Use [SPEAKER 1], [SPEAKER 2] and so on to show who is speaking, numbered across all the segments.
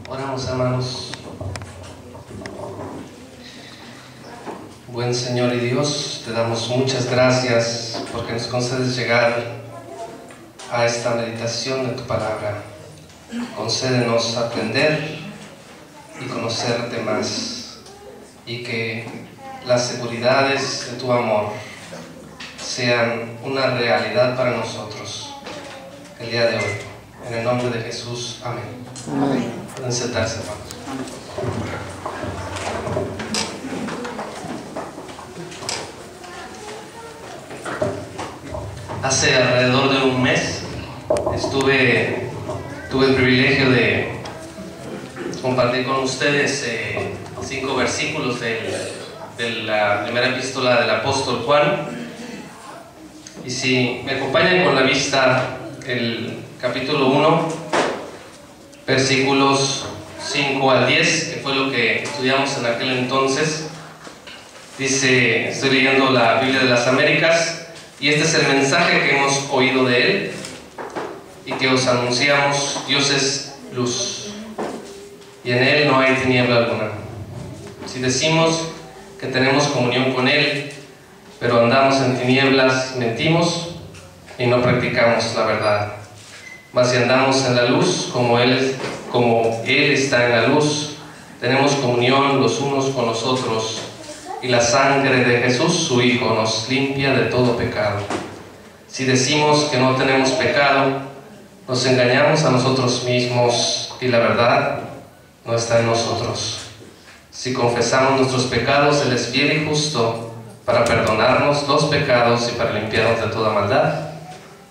[SPEAKER 1] Oramos, hermanos. Buen Señor y Dios, te damos muchas gracias porque nos concedes llegar a esta meditación de tu palabra. Concédenos aprender y conocerte más, y que las seguridades de tu amor sean una realidad para nosotros el día de hoy. En el nombre de Jesús, amén.
[SPEAKER 2] Amén.
[SPEAKER 1] Pueden sentarse, hermanos. Hace alrededor de un mes tuve el privilegio de compartir con ustedes 5 versículos de la primera epístola del apóstol Juan. Y si me acompañan con la vista, el capítulo 1, versículos 5 al 10, que fue lo que estudiamos en aquel entonces. Dice, estoy leyendo la Biblia de las Américas, y este es el mensaje que hemos oído de Él y que os anunciamos: Dios es luz, y en Él no hay tiniebla alguna. Si decimos que tenemos comunión con Él, pero andamos en tinieblas, mentimos y no practicamos la verdad. Mas si andamos en la luz, como Él está en la luz, tenemos comunión los unos con los otros, y la sangre de Jesús, su Hijo, nos limpia de todo pecado. Si decimos que no tenemos pecado, nos engañamos a nosotros mismos, y la verdad no está en nosotros. Si confesamos nuestros pecados, Él es fiel y justo para perdonarnos los pecados y para limpiarnos de toda maldad.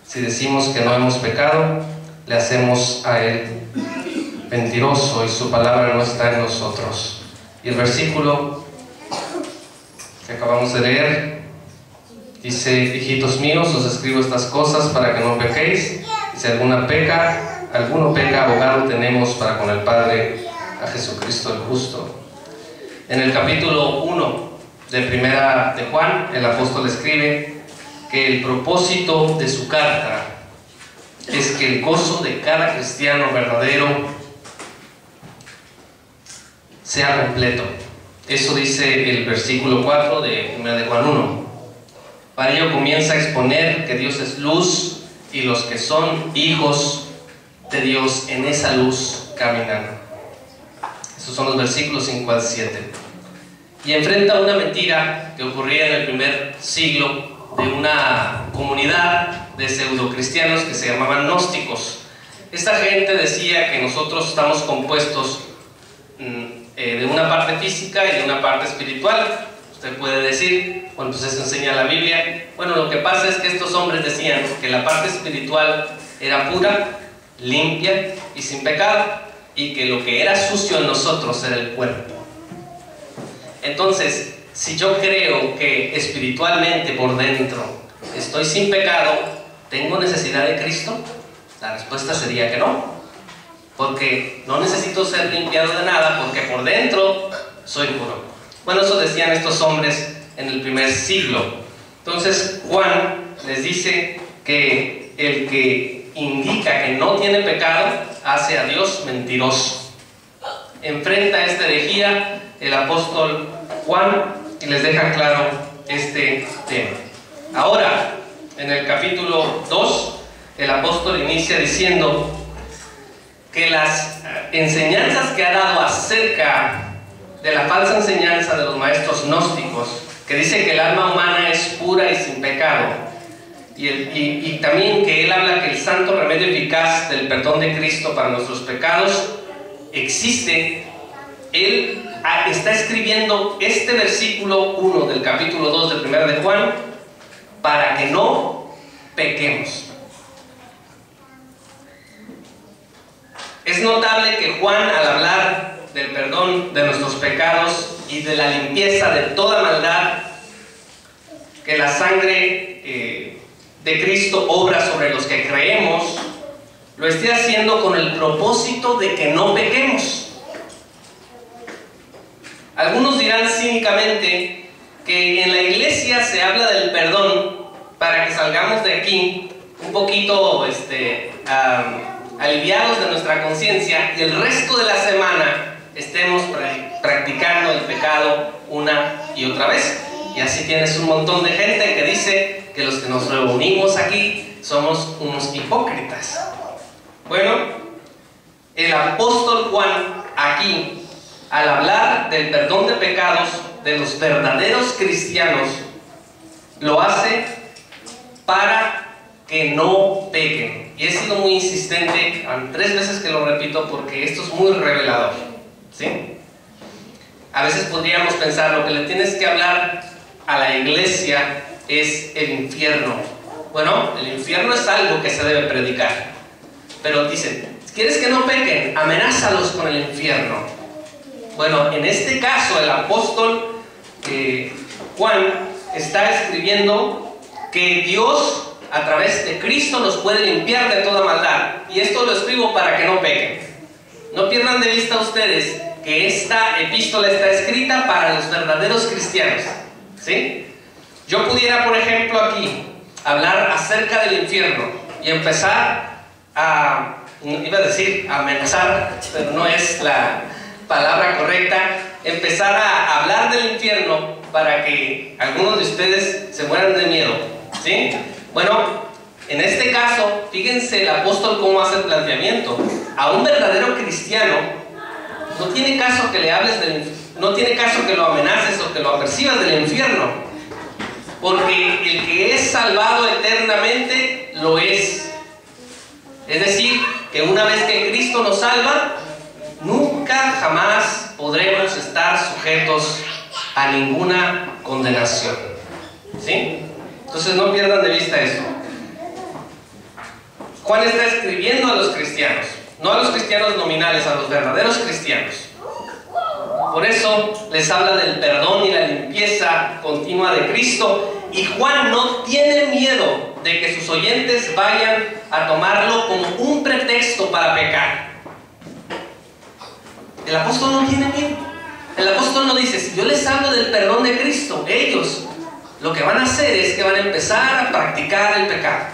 [SPEAKER 1] Si decimos que no hemos pecado, le hacemos a Él mentiroso, y su palabra no está en nosotros. Y el versículo que acabamos de leer dice: hijitos míos, os escribo estas cosas para que no pequéis. Y si alguno peca, abogado tenemos para con el Padre, a Jesucristo el justo. En el capítulo 1 de Primera de Juan, el apóstol escribe que el propósito de su carta es que el gozo de cada cristiano verdadero sea completo. Eso dice el versículo 4 de 1 de Juan 1. Para ello comienza a exponer que Dios es luz, y los que son hijos de Dios en esa luz caminan. Esos son los versículos 5 al 7. Y enfrenta una mentira que ocurría en el primer siglo de una comunidad de pseudocristianos que se llamaban gnósticos. Esta gente decía que nosotros estamos compuestos de una parte física y de una parte espiritual. Usted puede decir, bueno, pues eso enseña la Biblia. Bueno, lo que pasa es que estos hombres decían que la parte espiritual era pura, limpia y sin pecado, y que lo que era sucio en nosotros era el cuerpo. Entonces, si yo creo que espiritualmente por dentro estoy sin pecado, ¿tengo necesidad de Cristo? La respuesta sería que no, porque no necesito ser limpiado de nada, porque por dentro soy puro. Bueno, eso decían estos hombres en el primer siglo. Entonces Juan les dice que el que indica que no tiene pecado hace a Dios mentiroso. Enfrenta esta herejía el apóstol Juan y les deja claro este tema. Ahora, en el capítulo 2, el apóstol inicia diciendo que las enseñanzas que ha dado acerca de la falsa enseñanza de los maestros gnósticos, que dice que el alma humana es pura y sin pecado, y también que él habla que el santo remedio eficaz del perdón de Cristo para nuestros pecados existe. Él está escribiendo este versículo 1 del capítulo 2 de 1 de Juan para que no pequemos. Es notable que Juan, al hablar del perdón de nuestros pecados y de la limpieza de toda maldad que la sangre de Cristo obra sobre los que creemos, lo esté haciendo con el propósito de que no pequemos. Algunos dirán cínicamente que en la iglesia se habla del perdón para que salgamos de aquí un poquito aliviados de nuestra conciencia y el resto de la semana estemos practicando el pecado una y otra vez. Y así tienes un montón de gente que dice que los que nos reunimos aquí somos unos hipócritas. Bueno, el apóstol Juan aquí, al hablar del perdón de pecados de los verdaderos cristianos, lo hace para que no pequen. Y he sido muy insistente, 3 veces que lo repito, porque esto es muy revelador, ¿sí? A veces podríamos pensar, lo que le tienes que hablar a la iglesia es el infierno. Bueno, el infierno es algo que se debe predicar, pero dicen, ¿quieres que no pequen? Amenázalos con el infierno. Bueno, en este caso el apóstol Juan está escribiendo que Dios a través de Cristo nos puede limpiar de toda maldad, y esto lo escribo para que no pequen. No pierdan de vista ustedes que esta epístola está escrita para los verdaderos cristianos, ¿sí? Yo pudiera, por ejemplo, aquí hablar acerca del infierno y empezar a, iba a decir amenazar, pero no es la palabra correcta, empezar a hablar del infierno para que algunos de ustedes se mueran de miedo, ¿sí? Bueno, en este caso, fíjense el apóstol cómo hace el planteamiento. A un verdadero cristiano no tiene caso que le hables no tiene caso que lo amenaces o que lo apercibas del infierno, porque el que es salvado eternamente lo es. Es decir, que una vez que Cristo nos salva, nunca jamás podremos estar sujetos a ninguna condenación, ¿sí? Entonces no pierdan de vista eso. Juan está escribiendo a los cristianos, no a los cristianos nominales, a los verdaderos cristianos. Por eso les habla del perdón y la limpieza continua de Cristo, y Juan no tiene miedo de que sus oyentes vayan a tomarlo como un pretexto para pecar. El apóstol no tiene miedo. El apóstol no dice, si yo les hablo del perdón de Cristo, ellos lo que van a hacer es que van a empezar a practicar el pecado.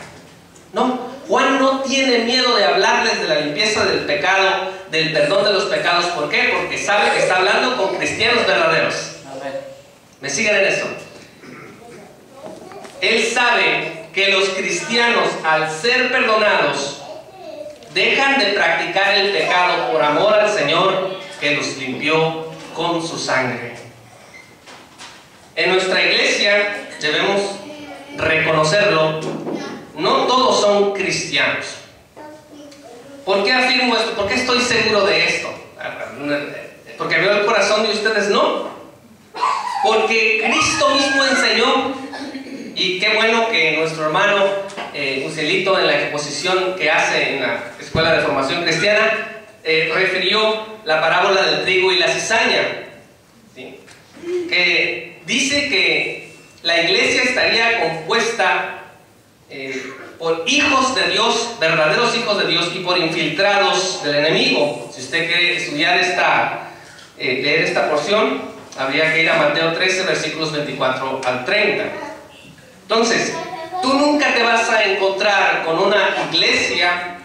[SPEAKER 1] No, Juan no tiene miedo de hablarles de la limpieza del pecado, del perdón de los pecados. ¿Por qué? Porque sabe que está hablando con cristianos verdaderos. ¿Me siguen en eso? Él sabe que los cristianos, al ser perdonados, dejan de practicar el pecado por amor al Señor que los limpió con su sangre. En nuestra iglesia debemos reconocerlo, no todos son cristianos. ¿Por qué afirmo esto? ¿Por qué estoy seguro de esto? ¿Porque veo el corazón de ustedes? No. Porque Cristo mismo enseñó, y qué bueno que nuestro hermano Ucielito, en la exposición que hace en la Escuela de Formación Cristiana, refirió la parábola del trigo y la cizaña, ¿sí? Que dice que la iglesia estaría compuesta por hijos de Dios, verdaderos hijos de Dios, y por infiltrados del enemigo. Si usted quiere estudiar leer esta porción, habría que ir a Mateo 13, versículos 24 al 30. Entonces, tú nunca te vas a encontrar con una iglesia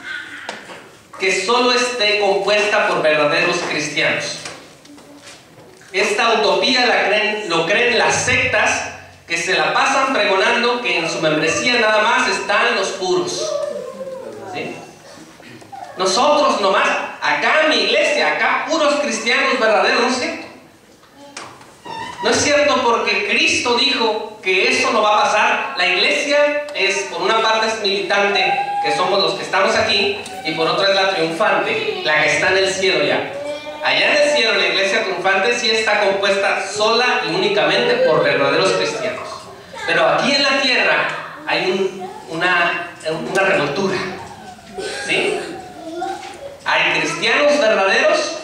[SPEAKER 1] que solo esté compuesta por verdaderos cristianos. Esta utopía lo creen las sectas, que se la pasan pregonando que en su membresía nada más están los puros, ¿sí? Nosotros nomás, acá en mi iglesia, acá puros cristianos verdaderos, ¿no sé? No es cierto, porque Cristo dijo que eso no va a pasar. La iglesia es, por una parte es militante, que somos los que estamos aquí, y por otra es la triunfante, la que está en el cielo ya. Allá en el cielo la iglesia triunfante sí está compuesta sola y únicamente por verdaderos cristianos. Pero aquí en la tierra hay una revoltura, ¿sí? Hay cristianos verdaderos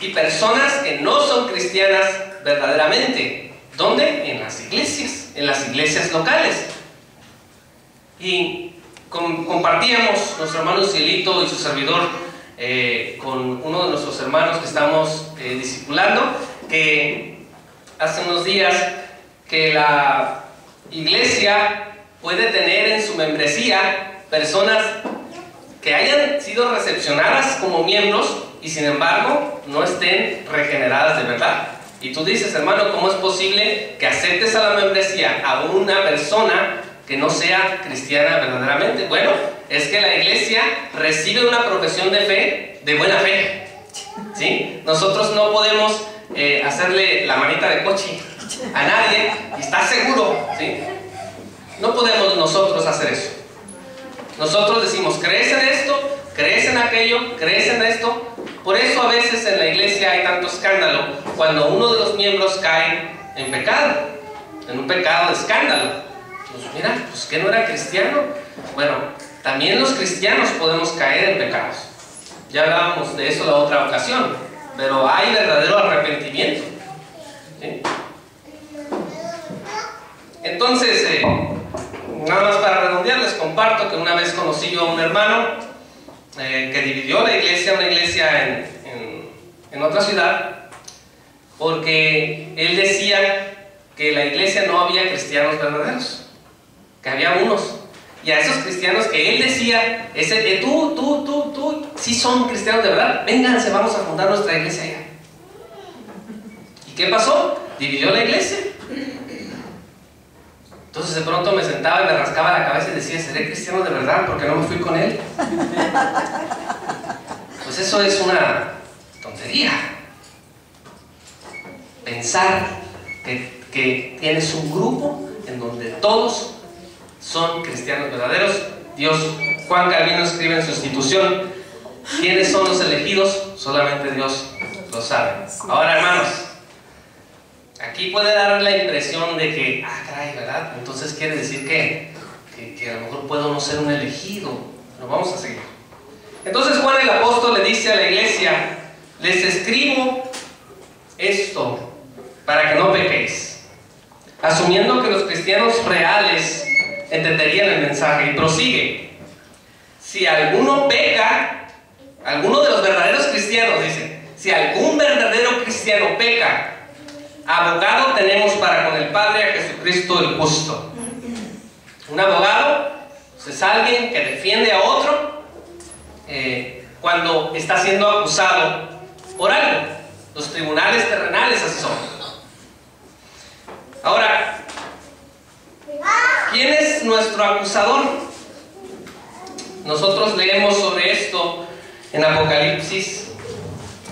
[SPEAKER 1] y personas que no son cristianas verdaderamente. ¿Dónde? En las iglesias locales. Y compartíamos nuestro hermano Cielito y su servidor con uno de nuestros hermanos que estamos discipulando, que hace unos días que la iglesia puede tener en su membresía personas que hayan sido recepcionadas como miembros y sin embargo no estén regeneradas de verdad. Y tú dices, hermano, ¿cómo es posible que aceptes a la membresía a una persona que no sea cristiana verdaderamente? Bueno, es que la iglesia recibe una profesión de fe, de buena fe, ¿sí? Nosotros no podemos hacerle la manita de coche a nadie y estar seguro, ¿sí? No podemos nosotros hacer eso. Nosotros decimos, ¿crees en esto? ¿Crees en aquello? ¿Crees en esto? Por eso a veces en la iglesia hay tanto escándalo cuando uno de los miembros cae en pecado, en un pecado de escándalo. Pues mira, pues que no era cristiano. Bueno, también los cristianos podemos caer en pecados. Ya hablábamos de eso la otra ocasión, pero hay verdadero arrepentimiento, ¿sí? Entonces, nada más para redondear, les comparto que una vez conocí yo a un hermano que dividió la iglesia, una iglesia en otra ciudad, porque él decía que en la iglesia no había cristianos verdaderos, que había unos, y a esos cristianos que él decía, tú, sí son cristianos de verdad, vénganse, vamos a fundar nuestra iglesia allá. ¿Y qué pasó? Dividió la iglesia. Entonces de pronto me sentaba y me rascaba la cabeza y decía, ¿seré cristiano de verdad porque no me fui con él? Pues eso es una tontería. Pensar que tienes un grupo en donde todos son cristianos verdaderos. Juan Calvino escribe en su Institución, ¿quiénes son los elegidos? Solamente Dios lo sabe. Ahora, hermanos, aquí puede dar la impresión de que, caray, ¿verdad? Entonces quiere decir que a lo mejor puedo no ser un elegido. Pero vamos a seguir. Entonces Juan el apóstol le dice a la iglesia, les escribo esto para que no pequéis, asumiendo que los cristianos reales entenderían el mensaje, y prosigue. Si alguno peca, alguno de los verdaderos cristianos, dice, si algún verdadero cristiano peca, abogado tenemos para con el Padre a Jesucristo el justo. Un abogado pues, es alguien que defiende a otro cuando está siendo acusado por algo. Los tribunales terrenales así son. Ahora, ¿quién es nuestro acusador? Nosotros leemos sobre esto en Apocalipsis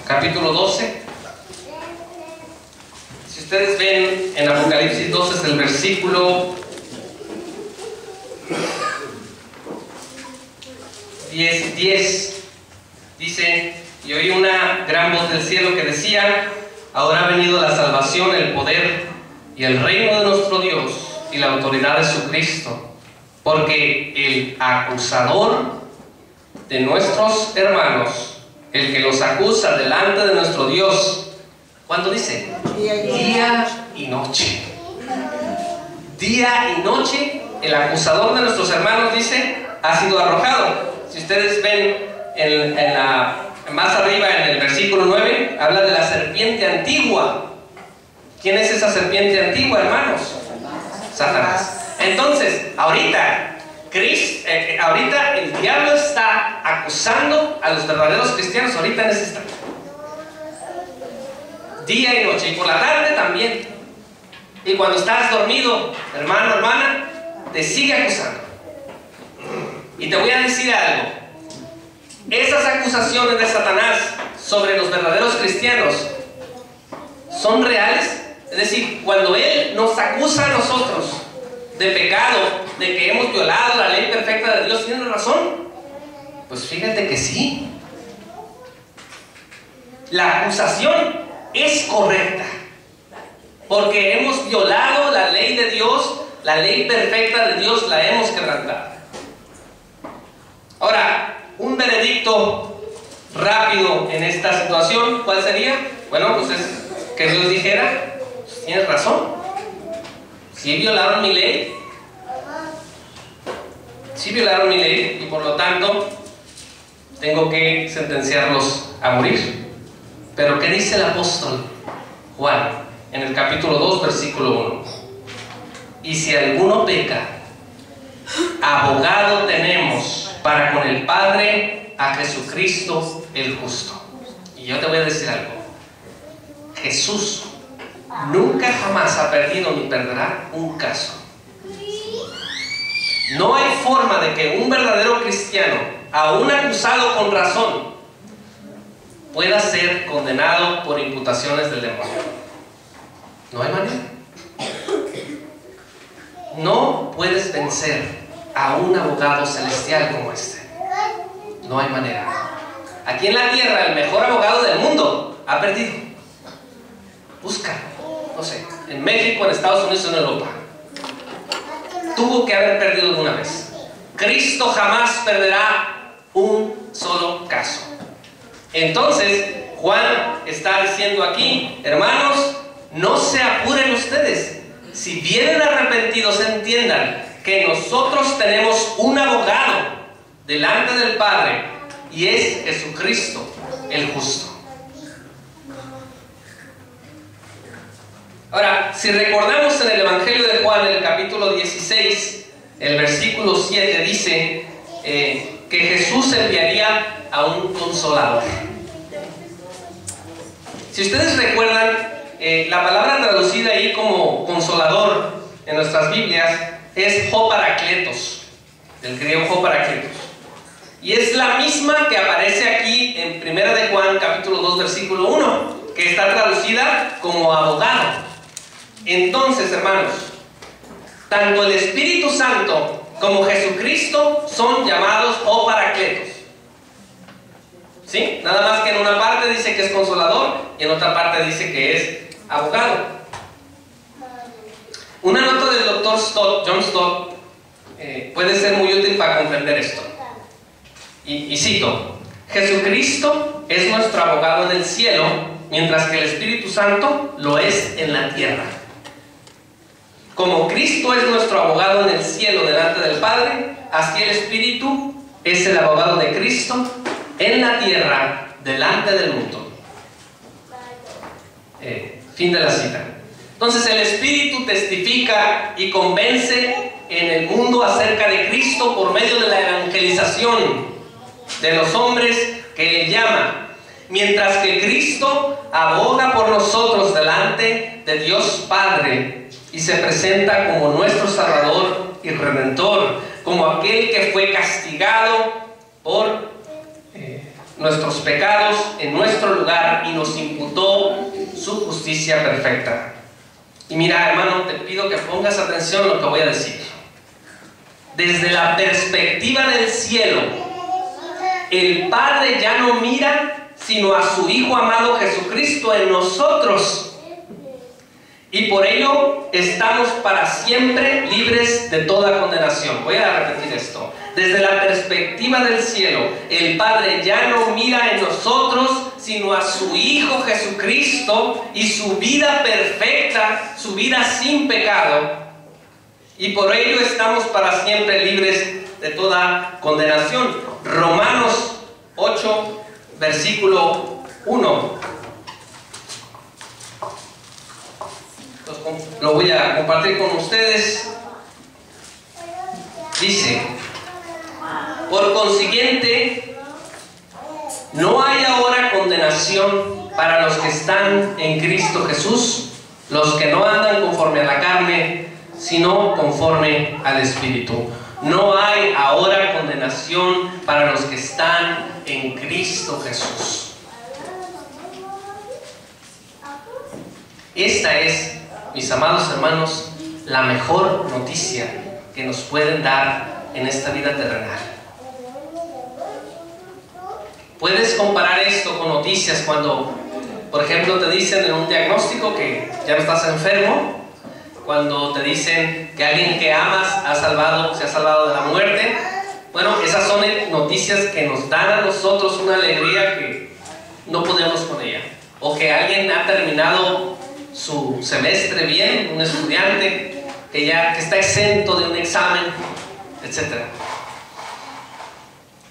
[SPEAKER 1] capítulo 12. Si ustedes ven en Apocalipsis 12 es el versículo 10, dice, y oí una gran voz del cielo que decía, ahora ha venido la salvación, el poder y el reino de nuestro Dios y la autoridad de su Cristo, porque el acusador de nuestros hermanos, el que los acusa delante de nuestro Dios, ¿cuándo dice? Día y noche. Día y noche, el acusador de nuestros hermanos, dice, ha sido arrojado. Si ustedes ven más arriba en el versículo 9, habla de la serpiente antigua. ¿Quién es esa serpiente antigua, hermanos? Satanás. Entonces, ahorita el diablo está acusando a los verdaderos cristianos, ahorita en ese instante. Día y noche, y por la tarde también. Y cuando estás dormido, hermano, hermana, te sigue acusando. Y te voy a decir algo. Esas acusaciones de Satanás sobre los verdaderos cristianos son reales. Es decir, cuando él nos acusa a nosotros de pecado, de que hemos violado la ley perfecta de Dios, ¿tiene razón? Pues fíjate que sí. La acusación es correcta, porque hemos violado la ley de Dios, la ley perfecta de Dios la hemos quebrantado. Ahora, un veredicto rápido en esta situación, ¿cuál sería? Bueno, pues es que Dios dijera, pues tienes razón, sí violaron mi ley, y por lo tanto tengo que sentenciarlos a morir. Pero ¿qué dice el apóstol Juan en el capítulo 2, versículo 1? Y si alguno peca, abogado tenemos para con el Padre a Jesucristo el justo. Y yo te voy a decir algo: Jesús nunca jamás ha perdido ni perderá un caso. No hay forma de que un verdadero cristiano, aún acusado con razón, pueda ser condenado por imputaciones del demonio. No hay manera. No puedes vencer a un abogado celestial como este. No hay manera. Aquí en la tierra el mejor abogado del mundo ha perdido. Busca, no sé, en México, en Estados Unidos, en Europa. Tuvo que haber perdido alguna vez. Cristo jamás perderá un solo caso. Entonces Juan está diciendo aquí: hermanos, no se apuren ustedes. Si vienen arrepentidos, entiendan que nosotros tenemos un abogado delante del Padre, y es Jesucristo el justo. Ahora, si recordamos en el Evangelio de Juan, en el capítulo 16, el versículo 7 dice que Jesús enviaría a un consolador. Si ustedes recuerdan, la palabra traducida ahí como consolador en nuestras Biblias es Hoparakletos, del griego Hoparakletos. Y es la misma que aparece aquí en 1 de Juan, capítulo 2, versículo 1, que está traducida como abogado. Entonces, hermanos, tanto el Espíritu Santo como Jesucristo son llamados Hoparakletos. ¿Sí? Nada más que en una parte dice que es consolador y en otra parte dice que es abogado. Una nota del doctor Stott, John Stott, puede ser muy útil para comprender esto. Y cito: Jesucristo es nuestro abogado en el cielo, mientras que el Espíritu Santo lo es en la tierra. Como Cristo es nuestro abogado en el cielo delante del Padre, así el Espíritu es el abogado de Cristo en la tierra delante del mundo. Fin de la cita. Entonces el Espíritu testifica y convence en el mundo acerca de Cristo por medio de la evangelización de los hombres que Él llama, mientras que Cristo aboga por nosotros delante de Dios Padre y se presenta como nuestro Salvador y Redentor, como aquel que fue castigado por nuestros pecados en nuestro lugar y nos imputó su justicia perfecta. Y mira, hermano, te pido que pongas atención a lo que voy a decir. Desde la perspectiva del cielo, el Padre ya no mira sino a su Hijo amado Jesucristo en nosotros, y por ello estamos para siempre libres de toda condenación. Voy a repetir esto. Desde la perspectiva del cielo, el Padre ya no mira en nosotros sino a su Hijo Jesucristo y su vida perfecta, su vida sin pecado, y por ello estamos para siempre libres de toda condenación. Romanos 8, versículo 1. Lo voy a compartir con ustedes. Dice: por consiguiente, no hay ahora condenación para los que están en Cristo Jesús, los que no andan conforme a la carne, sino conforme al Espíritu. No hay ahora condenación para los que están en Cristo Jesús. Esta es, mis amados hermanos, la mejor noticia que nos pueden dar en esta vida terrenal. Puedes comparar esto con noticias cuando, por ejemplo, te dicen en un diagnóstico que ya no estás enfermo, cuando te dicen que alguien que amas se ha salvado de la muerte. Bueno, esas son noticias que nos dan a nosotros una alegría que no podemos con ella. O que alguien ha terminado su semestre bien, un estudiante que está exento de un examen, etc.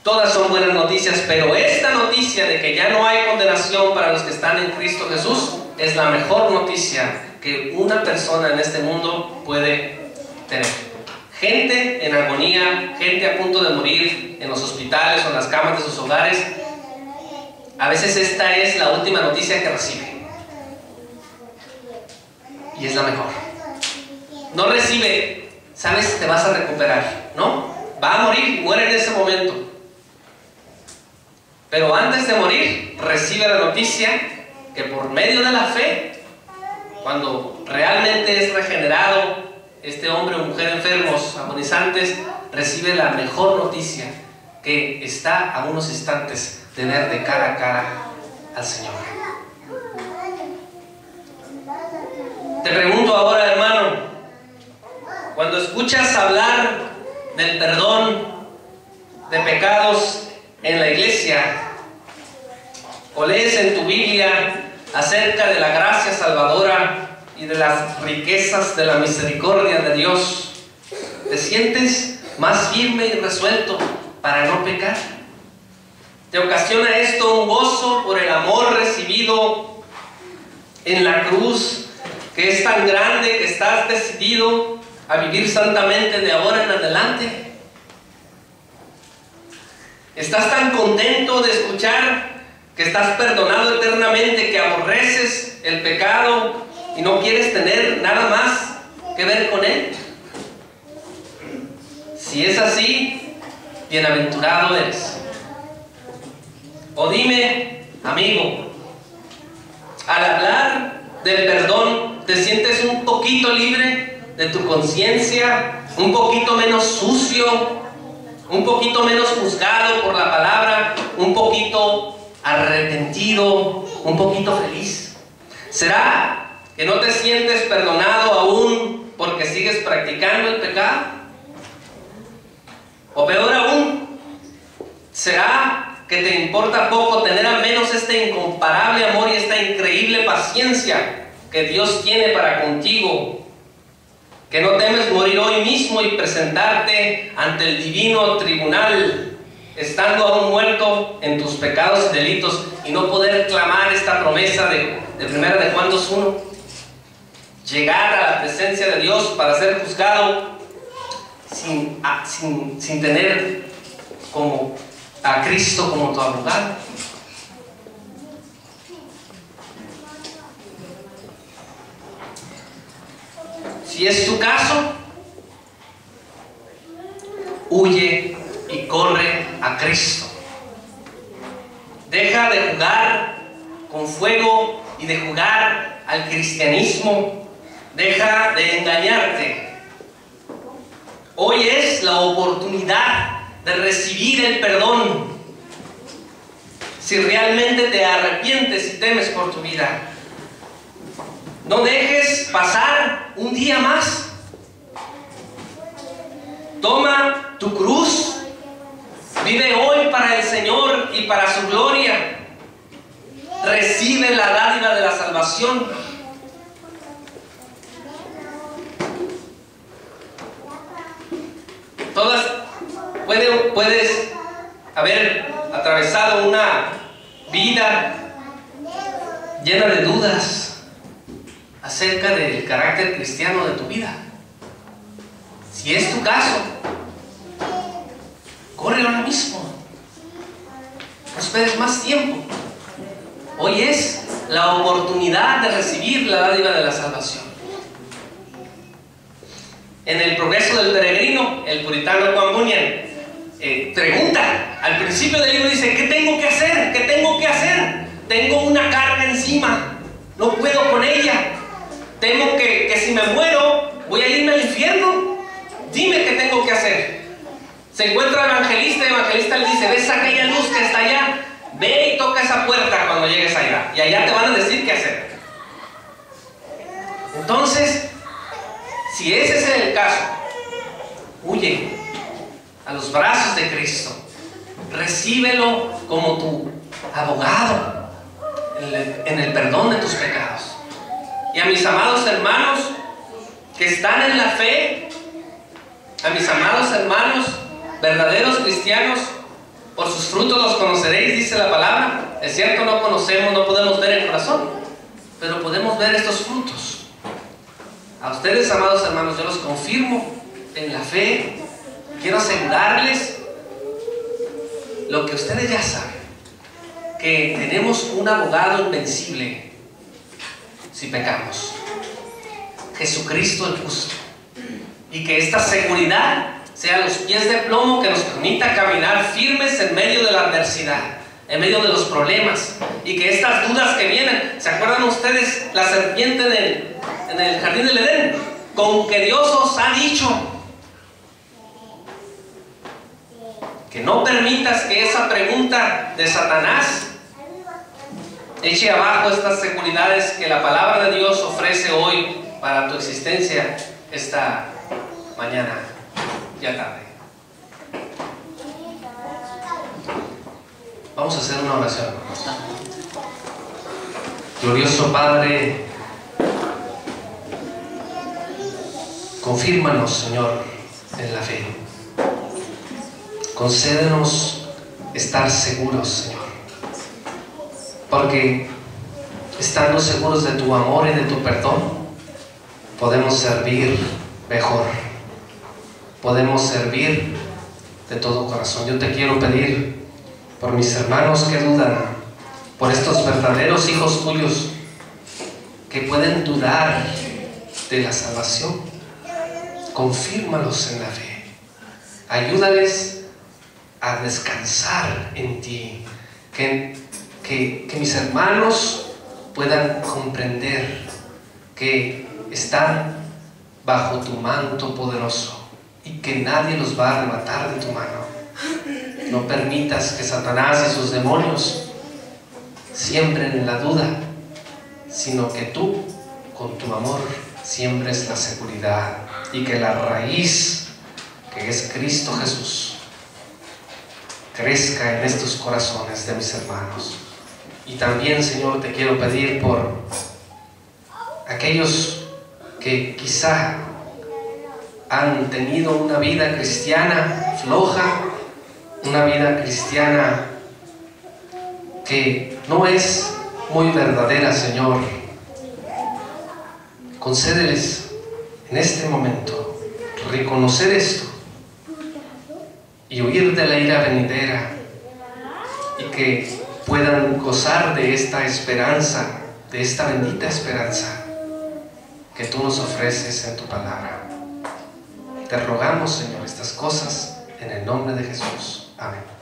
[SPEAKER 1] Todas son buenas noticias, pero esta noticia de que ya no hay condenación para los que están en Cristo Jesús es la mejor noticia que una persona en este mundo puede tener. gente en agonía, gente a punto de morir en los hospitales o en las camas de sus hogares, a veces esta es la última noticia que recibe. Y es la mejor. No recibe, sabes, te vas a recuperar, ¿no? Va a morir, muere en ese momento. Pero antes de morir, recibe la noticia que por medio de la fe, cuando realmente es regenerado este hombre o mujer enfermos, agonizantes, recibe la mejor noticia, que está a unos instantes de ver de cara a cara al Señor. Te pregunto ahora, hermano, cuando escuchas hablar del perdón de pecados en la iglesia, o lees en tu Biblia acerca de la gracia salvadora y de las riquezas de la misericordia de Dios, ¿te sientes más firme y resuelto para no pecar? ¿Te ocasiona esto un gozo por el amor recibido en la cruz, que es tan grande que estás decidido a vivir santamente de ahora en adelante? ¿Estás tan contento de escuchar que estás perdonado eternamente, que aborreces el pecado y no quieres tener nada más que ver con él? Si es así, bienaventurado eres. O dime, amigo, al hablar del perdón, ¿te sientes un poquito libre de tu conciencia? ¿Un poquito menos sucio? ¿Un poquito menos juzgado por la palabra? ¿Un poquito arrepentido? ¿Un poquito feliz? ¿Será que no te sientes perdonado aún porque sigues practicando el pecado? O peor aún, ¿será que te importa poco tener al menos este incomparable amor y esta increíble paciencia que Dios tiene para contigo? Que no temes morir hoy mismo y presentarte ante el divino tribunal, estando aún muerto en tus pecados y delitos, y no poder clamar esta promesa de 1 de Juan 2:1, llegar a la presencia de Dios para ser juzgado sin tener como a Cristo como tu abogado. Si es tu caso, huye y corre a Cristo. Deja de jugar con fuego y de jugar al cristianismo. Deja de engañarte. Hoy es la oportunidad de recibir el perdón. Si realmente te arrepientes y temes por tu vida, no dejes pasar un día más. Toma tu cruz, vive hoy para el Señor y para su gloria. Recibe la dádiva de la salvación. Puedes haber atravesado una vida llena de dudas acerca del carácter cristiano de tu vida. Si es tu caso, corre ahora mismo. No esperes más tiempo. Hoy es la oportunidad de recibir la dádiva de la salvación. En el Progreso del Peregrino, el puritano Juan Bunyan pregunta, al principio del libro dice: ¿qué tengo que hacer? ¿Qué tengo que hacer? Tengo una carga encima, no puedo con ella. Temo que si me muero voy a irme al infierno. Dime qué tengo que hacer. Se encuentra el evangelista le dice: ¿ves aquella luz que está allá? Ve y toca esa puerta cuando llegues allá, y allá te van a decir qué hacer. Entonces, si ese es el caso, huye a los brazos de Cristo. Recíbelo como tu abogado en el perdón de tus pecados. Y a mis amados hermanos que están en la fe, a mis amados hermanos verdaderos cristianos, por sus frutos los conoceréis, dice la palabra. Es cierto, no conocemos, no podemos ver el corazón, pero podemos ver estos frutos. A ustedes, amados hermanos, yo los confirmo en la fe, quiero asegurarles lo que ustedes ya saben, que tenemos un abogado invencible si pecamos, Jesucristo el justo, y que esta seguridad sea los pies de plomo que nos permita caminar firmes en medio de la adversidad, en medio de los problemas, y que estas dudas que vienen, ¿se acuerdan ustedes la serpiente en el jardín del Edén? Con que Dios os ha dicho, que no permitas que esa pregunta de Satanás eche abajo estas seguridades que la palabra de Dios ofrece hoy para tu existencia esta mañana, ya tarde. Vamos a hacer una oración. Glorioso Padre, confírmanos, Señor, en la fe. Concédenos estar seguros, Señor, porque estando seguros de tu amor y de tu perdón, podemos servir mejor, podemos servir de todo corazón. Yo te quiero pedir por mis hermanos que dudan, por estos verdaderos hijos tuyos que pueden dudar de la salvación, confírmalos en la fe, ayúdales a descansar en ti, que mis hermanos puedan comprender que están bajo tu manto poderoso y que nadie los va a arrebatar de tu mano. No permitas que Satanás y sus demonios siembren en la duda, sino que tú, con tu amor, siembres la seguridad, y que la raíz, que es Cristo Jesús, crezca en estos corazones de mis hermanos. Y también, Señor, te quiero pedir por aquellos que quizá han tenido una vida cristiana floja, una vida cristiana que no es muy verdadera, Señor. Concédeles en este momento reconocer esto y huir de la ira venidera, y que puedan gozar de esta esperanza, de esta bendita esperanza que tú nos ofreces en tu palabra. Te rogamos, Señor, estas cosas en el nombre de Jesús. Amén.